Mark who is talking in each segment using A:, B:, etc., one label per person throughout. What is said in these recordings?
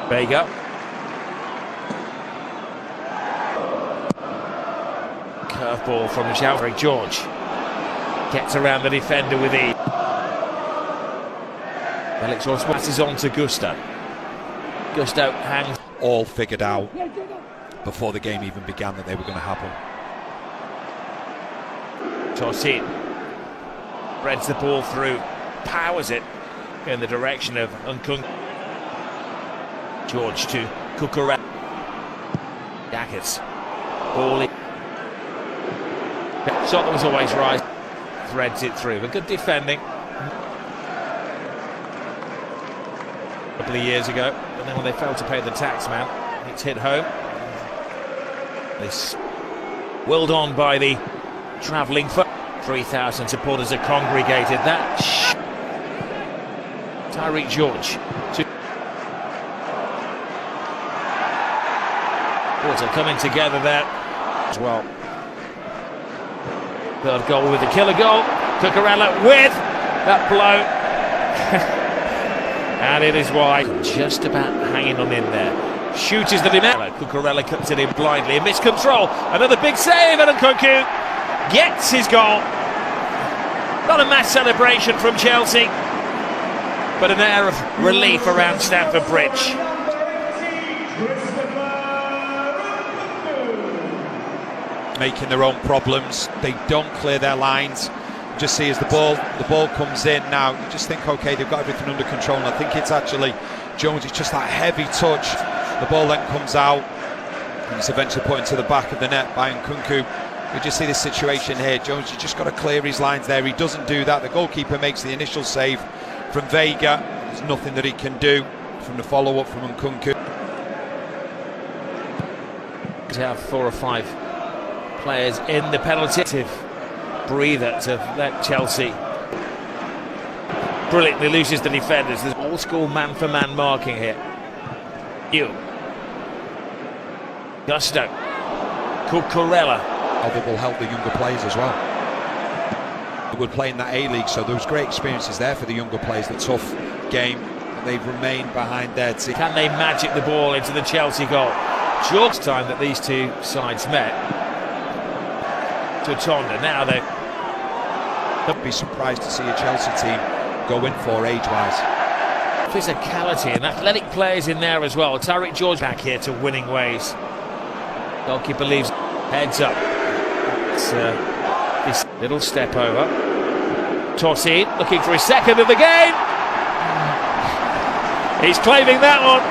A: Vega. Curveball from Fifa. George gets around the defender with ease. Felix passes on to Gusto. Gusto hangs.
B: All figured out before the game even began that they were going to happen.
A: Tosin threads the ball through, powers it in the direction of Nkung. George to Cucurella. Jackets. Ball in. Shot that was always right. Threads it through, but good defending. A couple of years ago, and then when they failed to pay the tax man, it's hit home. This willed on by the travelling foot. 3,000 supporters are congregated. That Tyreek George. Water coming together there as well. Third goal with the killer goal. Cucurella with that blow. And it is wide. Just about hanging on in there. Shoots the demand. Cucurella cuts it in blindly. A missed control. Another big save, and Nkunku gets his goal. Not a mass celebration from Chelsea, but an air of relief around Stamford Bridge.
B: Making their own problems. They don't clear their lines. Just see as the ball comes in now, you just think, okay, they've got everything under control. And I think it's actually Jones. It's just that heavy touch. The ball then comes out, and it's eventually put into the back of the net by Nkunku. You just see this situation here. Jones, you just got to clear his lines there. He doesn't do that. The goalkeeper makes the initial save from Vega. There's nothing that he can do from the follow-up from Nkunku.
A: To have 4 or 5 players in the penalty breather to let Chelsea brilliantly loses the defenders. There's old school man-for-man marking here. Gusto. Cucurella.
B: That will help the younger players as well. They would play in that A-League, so there was great experiences there for the younger players. The tough game, they've remained behind their team.
A: Can they magic the ball into the Chelsea goal? Short time that these two sides met. To Tonda. Now they'd
B: be surprised to see a Chelsea team go in for age-wise.
A: Physicality and athletic players in there as well. Tyreek George back here to winning ways. Goalkeeper leaves heads up. It's this little step over. Tosin looking for his second of the game. He's claiming that one.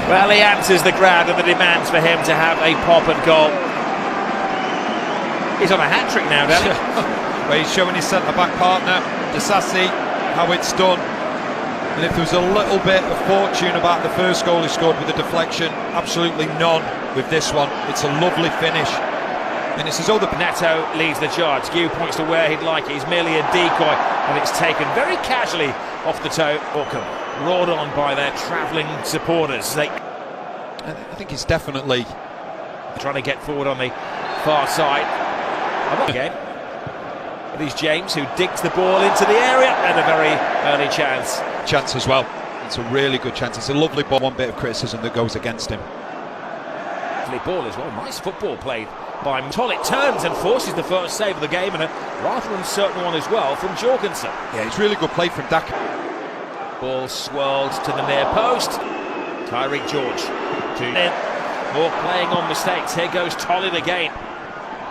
A: Well, he answers the crowd and the demands for him to have a pop and goal. He's on a hat-trick now, Danny.
B: Well, he's showing his centre-back partner, Disasi, how it's done. And if there was a little bit of fortune about the first goal he scored with a deflection, absolutely none with this one. It's a lovely finish. And it's as though the
A: Neto leads the charge. Guy points to where he'd like it. He's merely a decoy, and it's taken very casually off the toe. Orkham roared on by their travelling supporters. I
B: think it's definitely
A: trying to get forward on the far side. Again, it is James who digs the ball into the area, and a very early chance
B: as well. It's a really good chance. It's a lovely ball. One bit of criticism that goes against him.
A: Lovely ball as well. Nice football played by Tolit. Turns and forces the first save of the game, and a rather uncertain one as well from Jorgensen.
B: Yeah, it's really good play from Dak.
A: Ball swirled to the near post. Tyreek George more playing on mistakes. Here goes Tolit again.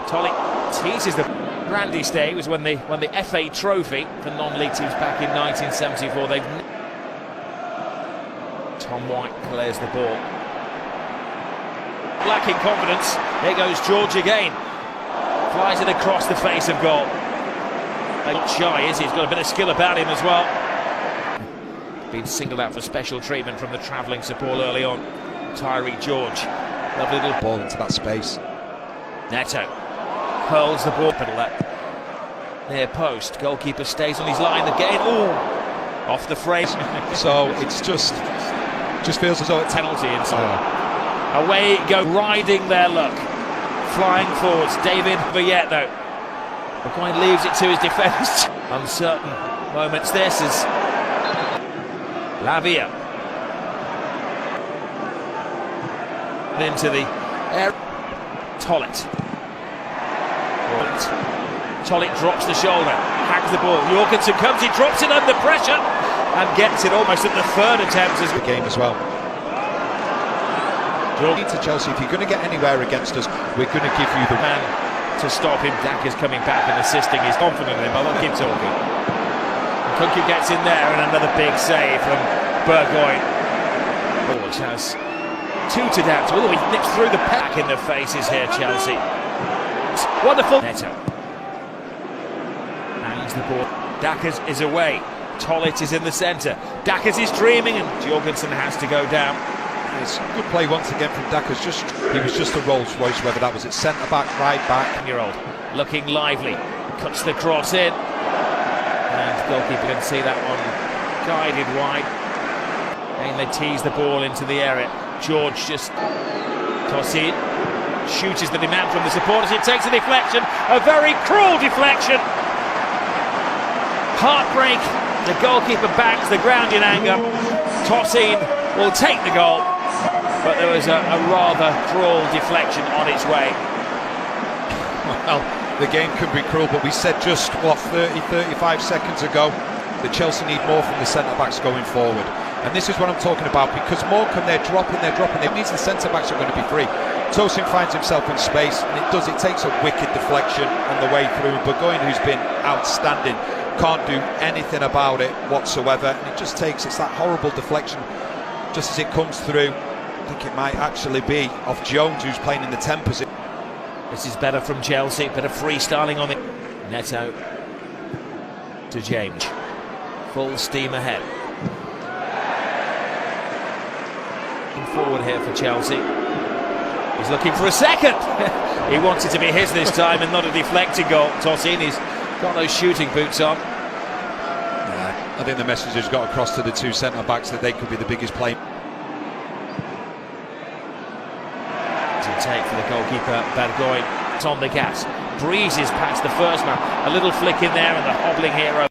A: Tolit teases the Randy's day. It was when the FA trophy for non-league teams back in 1974. Tom White clears the ball. Lacking confidence. Here goes George again. Flies it across the face of goal. Not shy, is he? He's got a bit of skill about him as well. Been singled out for special treatment from the travelling support early on. Tyreek George. Lovely little
B: ball into that space.
A: Neto hurls the ball near post. Goalkeeper stays on his line again. Ooh, off the frame.
B: So it's just feels as though it's
A: penalty inside. Away go, riding their luck, flying forwards. David Villet though Burgoyne leaves it to his defence. Uncertain moments this as Lavia into the air. Tollett drops the shoulder, hags the ball. Jorgensen comes, he drops it under pressure and gets it almost at the third attempt as
B: the game as well. To Chelsea, if you're going to get anywhere against us, we're going to give you the
A: man to stop him. Daka's coming back and assisting. He's confident in him. I won't keep talking. Kunku gets in there and another big save from Burgoyne. Which has two to down. Oh, he nips through the pack in the faces here, Chelsea. It's wonderful. Neto hangs the ball. Daka's is away. Tollett is in the centre. Daka's is dreaming and Jorgensen has to go down.
B: It's a good play once again from Daka's. He was just a Rolls Royce, whether that was at centre back, right back.
A: Year-old looking lively, cuts the cross in, and goalkeeper can see that one guided wide. And they tease the ball into the area. George just tosses it, shoots the demand from the supporters. It takes a deflection, a very cruel deflection. Heartbreak. The goalkeeper bangs the ground in anger. Tosin will take the goal. But there was a rather cruel deflection on its way.
B: Well, the game can be cruel, but we said just, 35 seconds ago that Chelsea need more from the centre-backs going forward. And this is what I'm talking about, because Morecambe, they're dropping. It means the centre-backs are going to be free. Tosin finds himself in space, and it takes a wicked deflection on the way through. Burgoyne, who's been outstanding, can't do anything about it whatsoever. And it's that horrible deflection just as it comes through. I think it might actually be off Jones, who's playing in the 10 position.
A: This is better from Chelsea, bit of freestyling on it. Neto to James, full steam ahead. Forward here for Chelsea. He's looking for a second. He wants it to be his this time and not a deflected goal. Tosin, he's got those shooting boots on.
B: I think the message has got across to the two centre backs that they could be the biggest play.
A: Take for the goalkeeper, Burgoyne. It's on the gas, breezes past the first man, a little flick in there and the hobbling hero